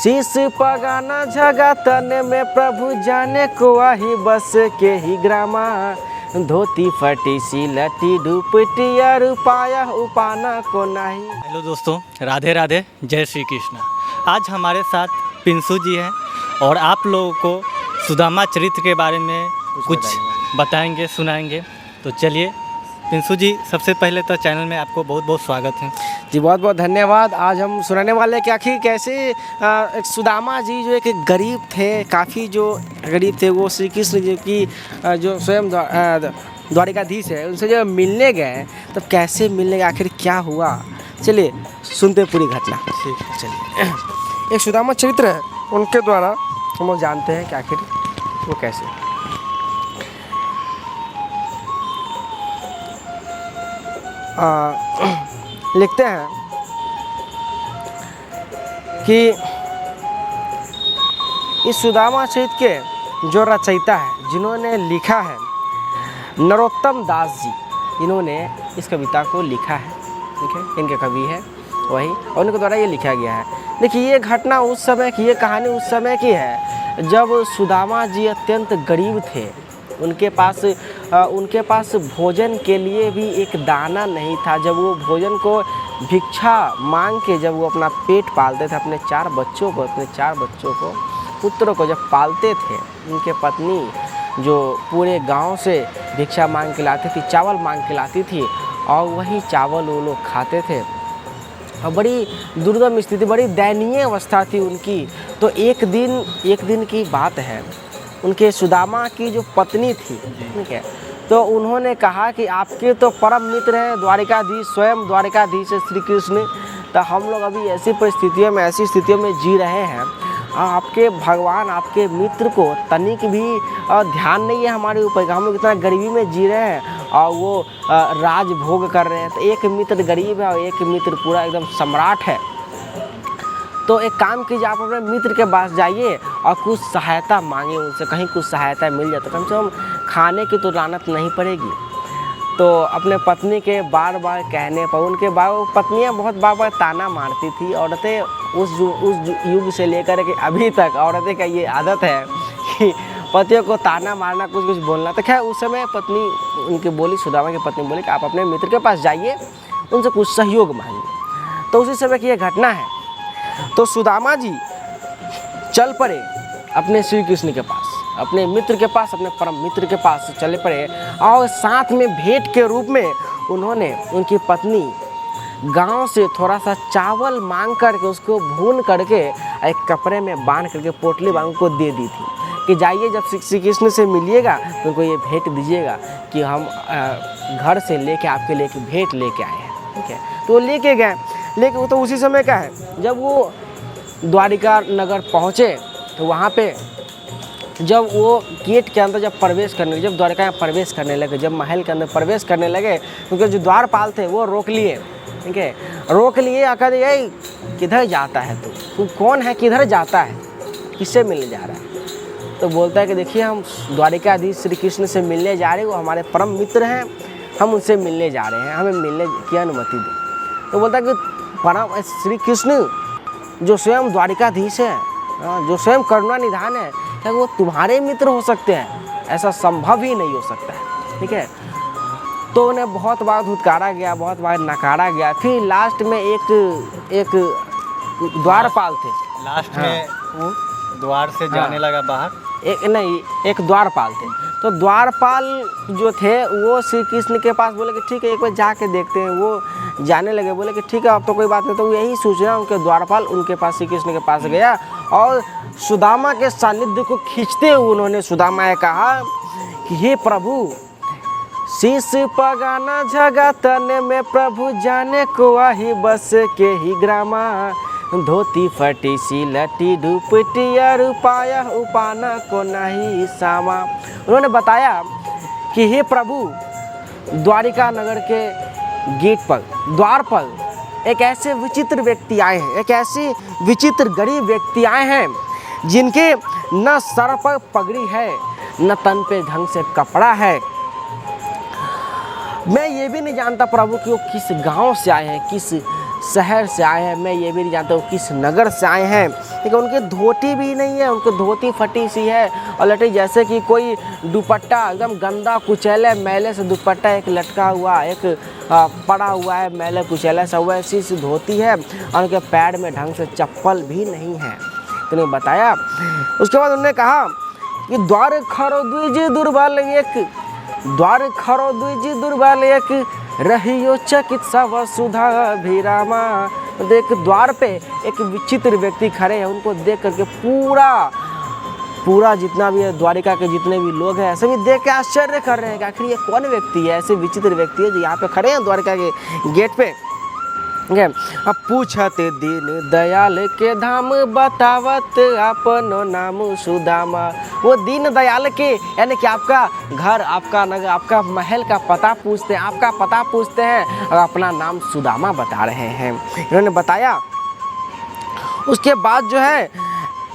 शीश पगाना जगा तन में प्रभु जाने को आही बस के ही ग्रामा धोती फटी सी लटी डुपटिया रुपाया उपाना को नहीं। हेलो दोस्तों, राधे राधे, जय श्री कृष्ण। आज हमारे साथ पिंसू जी हैं और आप लोगों को सुदामा चरित्र के बारे में कुछ बताएंगे सुनाएंगे। तो चलिए पिंसू जी, सबसे पहले तो चैनल में आपको बहुत बहुत स्वागत है जी। बहुत बहुत धन्यवाद। आज हम सुनाने वाले कि आखिर कैसे एक सुदामा जी जो एक गरीब थे, काफ़ी जो गरीब थे, वो श्री कृष्ण जी की जो स्वयं द्वारिकाधीश है उनसे जब मिलने गए तब कैसे मिलने गए, आखिर क्या हुआ, चलिए सुनते पूरी घटना। चलिए, एक सुदामा चरित्र है, उनके द्वारा हम लोग जानते हैं कि आखिर वो कैसे। लिखते हैं कि इस सुदामा चरित्र के जो रचयिता है, जिन्होंने लिखा है, नरोत्तम दास जी, इन्होंने इस कविता को लिखा है। ठीक है, इनके कवि है वही, और उनके द्वारा ये लिखा गया है। देखिए, ये घटना उस समय की, ये कहानी उस समय की है जब सुदामा जी अत्यंत गरीब थे। उनके पास भोजन के लिए भी एक दाना नहीं था। जब वो भोजन को भिक्षा मांग के जब वो अपना पेट पालते थे, अपने चार बच्चों को पुत्रों को जब पालते थे, उनके पत्नी जो पूरे गांव से भिक्षा मांग के लाती थी, चावल मांग के लाती थी, और वही चावल वो लोग खाते थे। और बड़ी दुर्गम स्थिति, बड़ी दयनीय अवस्था थी उनकी। तो एक दिन की बात है, उनके सुदामा की जो पत्नी थी, ठीक है, तो उन्होंने कहा कि आपके तो परम मित्र हैं द्वारिकाधीश, स्वयं द्वारिकाधीश है श्री कृष्ण, तो हम लोग अभी ऐसी स्थितियों में जी रहे हैं, आपके भगवान, आपके मित्र को तनिक भी ध्यान नहीं है हमारे ऊपर। हम लोग इतना गरीबी में जी रहे हैं और वो राज भोग कर रहे हैं। तो एक मित्र गरीब है और एक मित्र पूरा एकदम सम्राट है। तो एक काम कीजिए, आप अपने मित्र के पास जाइए और कुछ सहायता मांगे उनसे, कहीं कुछ सहायता मिल जाए तो कम से कम खाने की तो लानत नहीं पड़ेगी। तो अपने पत्नी के बार बार कहने पर, उनके पत्नियां बहुत बार ताना मारती थी। औरतें उस युग से लेकर के अभी तक औरतें का ये आदत है कि पतियों को ताना मारना, कुछ बोलना। तो खैर उस समय पत्नी उनकी बोली, सुदामा की पत्नी बोली कि आप अपने मित्र के पास जाइए, उनसे कुछ सहयोग मांगिए। तो उसी समय की ये घटना है। तो सुदामा जी चल पड़े अपने श्री कृष्ण के पास, अपने मित्र के पास, अपने परम मित्र के पास चले पड़े, और साथ में भेंट के रूप में उन्होंने उनकी पत्नी गांव से थोड़ा सा चावल मांग करके, उसको भून करके एक कपड़े में बांध करके, पोटली बांध को दे दी थी कि जाइए जब श्री कृष्ण से मिलिएगा तो उनको ये भेंट दीजिएगा कि हम घर से लेके आपके लिए भेंट लेके आए हैं। ठीक है, तो वो लेके गए। लेकिन तो उसी समय का है, जब वो द्वारिका नगर पहुँचे तो वहाँ पे जब वो गेट के अंदर जब द्वारिका में प्रवेश करने लगे, जब महल के अंदर प्रवेश करने लगे, क्योंकि जो द्वारपाल थे वो रोक लिए। ठीक है, रोक लिए, आकर ये किधर जाता है तू कौन है, किधर जाता है, किससे मिलने जा रहा है? तो बोलता है कि देखिए, हम द्वारिकाधीश श्री कृष्ण से मिलने जा रहे हैं, वो हमारे परम मित्र हैं, हम उनसे मिलने जा रहे हैं, हमें मिलने की अनुमति दो। तो बोलता है कि परम श्री कृष्ण जो स्वयं द्वारिकाधीश है, जो स्वयं करुणा निधान है, क्या वो तुम्हारे मित्र हो सकते हैं? ऐसा संभव ही नहीं हो सकता है। ठीक है, तो उन्हें बहुत बार धुतकारा गया, बहुत बार नकारा गया। फिर लास्ट में एक द्वारपाल थे, लास्ट में वो द्वार से जाने लगा बाहर, एक द्वारपाल थे। तो द्वारपाल जो थे वो श्री कृष्ण के पास बोले कि ठीक है, एक बार जाके देखते हैं। वो जाने लगे, बोले कि ठीक है, अब तो कोई बात नहीं। तो यही सूचना उनके द्वारपाल उनके पास, श्री कृष्ण के पास गया और सुदामा के सानिध्य को खींचते हुए उन्होंने सुदामा ने कहा कि हे प्रभु, शीश पगाना जगा तन में प्रभु जाने को आही बस के ही ग्रामा धोती फटी सी लटी डुपटिया रुपाया उपाना को नहीं सामा। उन्होंने बताया कि हे प्रभु, द्वारिका नगर के गेट पर, द्वार पर एक ऐसे विचित्र व्यक्ति आए हैं, एक ऐसे विचित्र गरीब व्यक्ति आए हैं जिनके न सर पर पगड़ी है, न तन पे ढंग से कपड़ा है। मैं ये भी नहीं जानता प्रभु कि वो किस गांव से आए हैं, किस शहर से आए हैं, मैं ये भी नहीं जानता हूँ किस नगर से आए हैं। लेकिन उनकी धोती भी नहीं है, उनकी धोती फटी सी है और लटी जैसे कि कोई दुपट्टा एकदम गंदा कुचैले मैले से दुपट्टा एक लटका हुआ, एक पड़ा हुआ है, मैले कुचैले सा वैसी सी धोती है और उनके पैर में ढंग से चप्पल भी नहीं है। तो उन्हें बताया। उसके बाद उन्होंने कहा कि द्वार खरो द्विज दुर्बल एक, द्वार खरो द्विज दुर्बल एक, रहियो चिकित्सा वसुधा अभिरामा। एक द्वार पे एक विचित्र व्यक्ति खड़े हैं, उनको देख करके पूरा जितना भी है द्वारिका के जितने भी लोग हैं सभी देख के आश्चर्य कर रहे हैं कि आखिर ये कौन व्यक्ति है, ऐसे विचित्र व्यक्ति है जो यहाँ पे खड़े हैं द्वारिका के गेट पे। अब पूछते दीन दयाल के धाम, बतावत अपनो नाम सुदामा। वो दीन दयाल के यानी कि आपका घर, आपका नगर, आपका महल का पता पूछते हैं, आपका पता पूछते हैं और अपना नाम सुदामा बता रहे हैं। इन्होंने बताया। उसके बाद जो है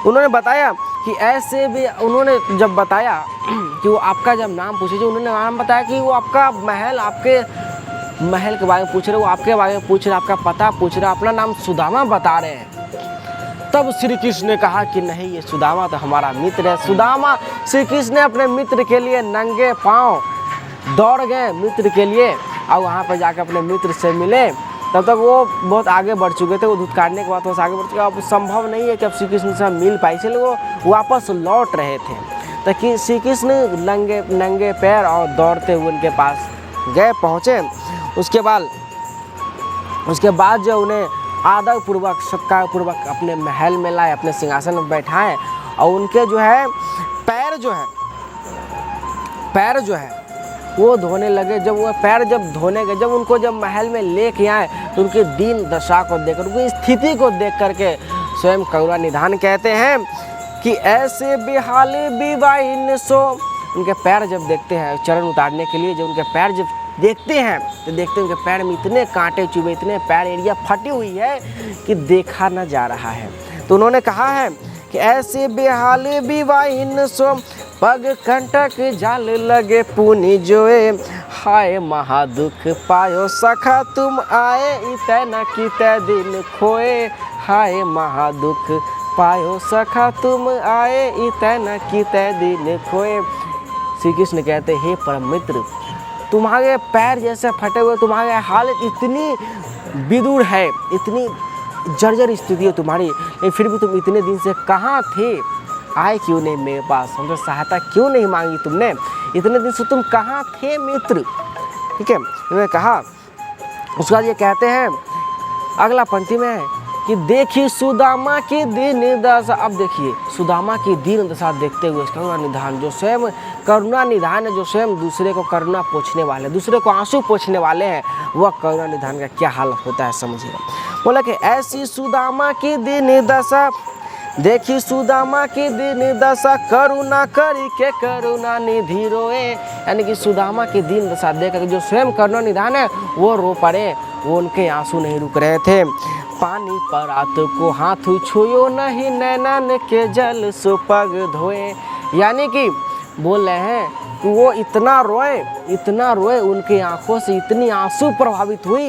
उन्होंने बताया कि ऐसे भी, उन्होंने जब बताया कि वो आपका जब नाम पूछे, जो उन्होंने नाम बताया कि वो आपका महल, आपके महल के बारे में पूछ रहे, वो आपके बारे में पूछ रहे, आपका पता पूछ रहे, अपना नाम सुदामा बता रहे हैं। तब श्री कृष्ण ने कहा कि नहीं, ये सुदामा तो हमारा मित्र है। सुदामा, श्री कृष्ण ने अपने मित्र के लिए नंगे पांव दौड़ गए मित्र के लिए और वहाँ पर जाकर अपने मित्र से मिले। तब तक वो बहुत आगे बढ़ चुके थे, वो दूध काटने के बाद थोड़ा आगे बढ़ चुके। अब संभव नहीं है कि अब श्री कृष्ण से मिल पाए, इसलिए वो वापस लौट रहे थे। ताकि श्री कृष्ण नंगे पैर और दौड़ते हुए उनके पास गए, पहुँचे। उसके बाद जो उन्हें आदर पूर्वक सत्कार पूर्वक अपने महल में लाए, अपने सिंहासन में बैठाएं और उनके जो है पैर जो है वो धोने लगे। जब वो पैर जब धोने गए, जब उनको जब महल में लेके आए तो उनकी दीन दशा को देखकर, उनकी स्थिति को देख करके स्वयं करुणा निधान कहते हैं कि ऐसे बेहाल विवाहिन सो। उनके पैर जब देखते हैं चरण उतारने के लिए, जब उनके पैर जब देखते हैं तो देखते हैं उनके पैर में इतने कांटे चुभे, इतने पैर एरिया फटी हुई है कि देखा न जा रहा है। तो उन्होंने कहा है कि ऐसे बेहाल विवाहिन सो, पग कंटक जाल लगे पुनि जोए, हाय महादुख पायो सखा तुम आए, इतै न कितै दिन खोए, हाय महादुख पायो सखा तुम आए, इतै न कितै दिन खोए। श्री कृष्ण कहते, हे परम मित्र, तुम्हारे पैर जैसे फटे हुए, तुम्हारे हालत इतनी विदुर है, इतनी जर्जर स्थिति है तुम्हारी, लेकिन फिर भी तुम इतने दिन से कहाँ थे, आए क्यों नहीं मेरे पास, हमसे सहायता क्यों नहीं मांगी तुमने, इतने दिन से तुम कहाँ थे मित्र। ठीक है, उन्होंने कहा। उसके बाद ये कहते हैं अगला पंक्ति में कि देखी सुदामा की दीन दशा। अब देखिए सुदामा की दीन दशा देखते हुए करुणा निधान, जो स्वयं करुणा निधान है, जो स्वयं दूसरे को करुणा पोंछने वाले, दूसरे को आंसू पोंछने वाले हैं, वह करुणा निधान का क्या हाल होता है समझिए। बोला कि ऐसी सुदामा की दीन दशा, देखी सुदामा की दीन दशा, करुणा करी के करुणा निधि रोए। यानी कि सुदामा की दीन दशा देख कर जो स्वयं करुणा निधान है वो रो पड़े, वो उनके आंसू नहीं रुक रहे थे। पानी पर रात को हाथ छुयो नहीं, नैनन के जल सुपग धोए। यानी कि बोल रहे हैं कि वो इतना रोए, उनकी आंखों से इतनी आंसू प्रभावित हुई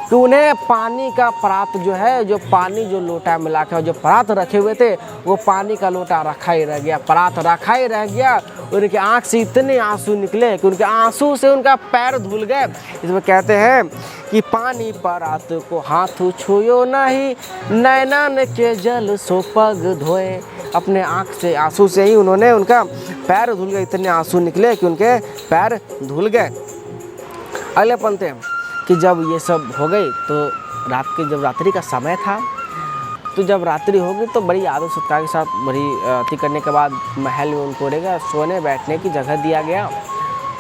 कि उन्हें पानी का परात जो है, जो पानी जो लोटा मिला कर जो परात रखे हुए थे, वो पानी का लोटा रखा ही रह गया, परात रखा ही रह गया। उनके आँख से इतने आंसू निकले कि उनके आंसू से उनका पैर धुल गए। इसमें कहते हैं कि पानी परात को हाथ छुयो नहीं, नैनन के जल सो पग धोए। अपने आँख से आंसू से ही उन्होंने उनका पैर धुल गए, इतने आंसू निकले कि उनके पैर धुल गए। अगले पंक्ति कि जब ये सब हो गई तो जब रात्रि का समय था, तो जब रात्रि होगी तो बड़ी आदर सत्कार के साथ बड़ी आरती करने के बाद महल में उनको रहेगा सोने बैठने की जगह दिया गया।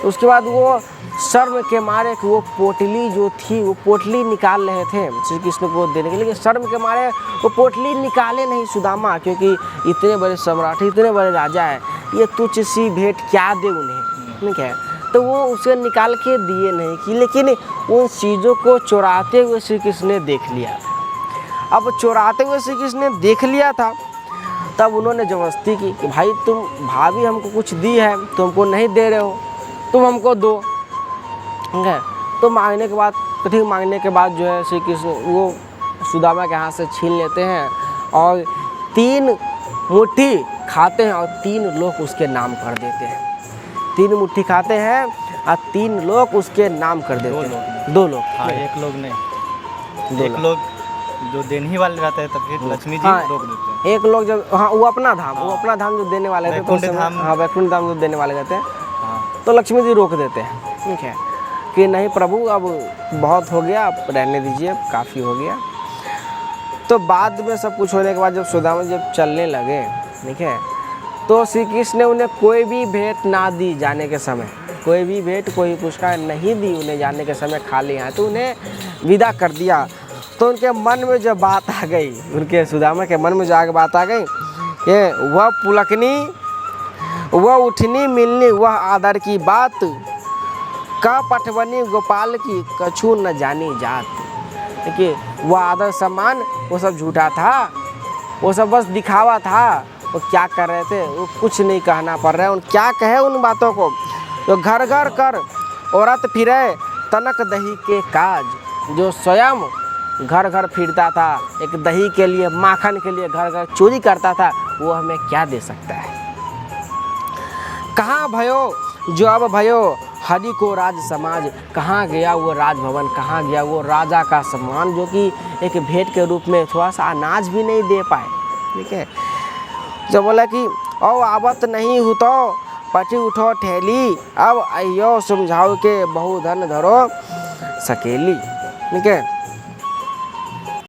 तो उसके बाद वो शर्म के मारे कि वो पोटली जो थी वो पोटली निकाल रहे थे श्री कृष्ण को देने के लिए, लेकिन शर्म के मारे वो पोटली निकाले नहीं सुदामा, क्योंकि इतने बड़े सम्राट, इतने बड़े राजा हैं, ये तुच्छ सी भेंट क्या दे उन्हें, ठीक है। तो वो उसे निकाल के दिए नहीं कि, लेकिन उन चीज़ों को चुराते हुए श्री कृष्ण ने देख लिया। अब चुराते हुए श्री कृष्ण ने देख लिया था, तब उन्होंने जबरदस्ती की कि भाई तुम भाभी हमको कुछ दी है, तुम हमको नहीं दे रहे हो, तुम हमको दो। ठीक है, तो मांगने के बाद तो ठीक मांगने के बाद जो है श्री कृष्ण वो सुदामा के हाथ से छीन लेते हैं और 3 मुट्ठी खाते हैं और 3 लोग उसके नाम कर देते हैं। 3 मुट्ठी खाते हैं और 3 लोग उसके नाम कर देते हैं। 2 लोग, हाँ, 1 लोग नहीं, 2 एक लोग जो देने ही वाले रहते हैं तब फिर लक्ष्मी जी हाँ, रोक देते हैं। 1 लोग जब हाँ वो अपना धाम, वो अपना धाम जो देने वाले थे तो उस वैकुंठ समय धाम। हाँ वैकुंठ धाम जो देने वाले रहते हैं हाँ, तो लक्ष्मी जी रोक देते हैं। ठीक है कि नहीं प्रभु अब बहुत हो गया, आप रहने दीजिए, काफ़ी हो गया। तो बाद में सब कुछ होने के बाद जब सुदामा जब चलने लगे, ठीक है, तो श्री कृष्ण ने उन्हें कोई भी भेंट ना दी जाने के समय, कोई भी भेंट कोई पुरस्कार नहीं दी उन्हें जाने के समय, खाली हाथ तो उन्हें विदा कर दिया। तो उनके मन में जो बात आ गई, उनके सुदामा के मन में जो आगे बात आ गई कि वह पुलकनी, वह उठनी मिलनी, वह आदर की बात, का पटवनी गोपाल की कछु न जानी जात। देखिए वह आदर सम्मान वो सब झूठा था, वो सब बस दिखावा था। वो क्या कर रहे थे, वो कुछ नहीं कहना पड़ रहा है। उन क्या कहे उन बातों को, जो घर घर कर औरत फिरे तनक दही के काज, जो स्वयं घर घर फिरता था एक दही के लिए, माखन के लिए घर घर चोरी करता था, वो हमें क्या दे सकता है। कहाँ भयो जो अब भयो हरि को राज समाज, कहाँ गया वो राजभवन, कहाँ गया वो राजा का सम्मान, जो कि एक भेंट के रूप में थोड़ा सा अनाज भी नहीं दे पाए। ठीक है, जब बोला कि ओ आवत नहीं हो तो पटी उठो ठेली, अब अयो समझाओ के बहु धन धरो सकेली। ठीक है,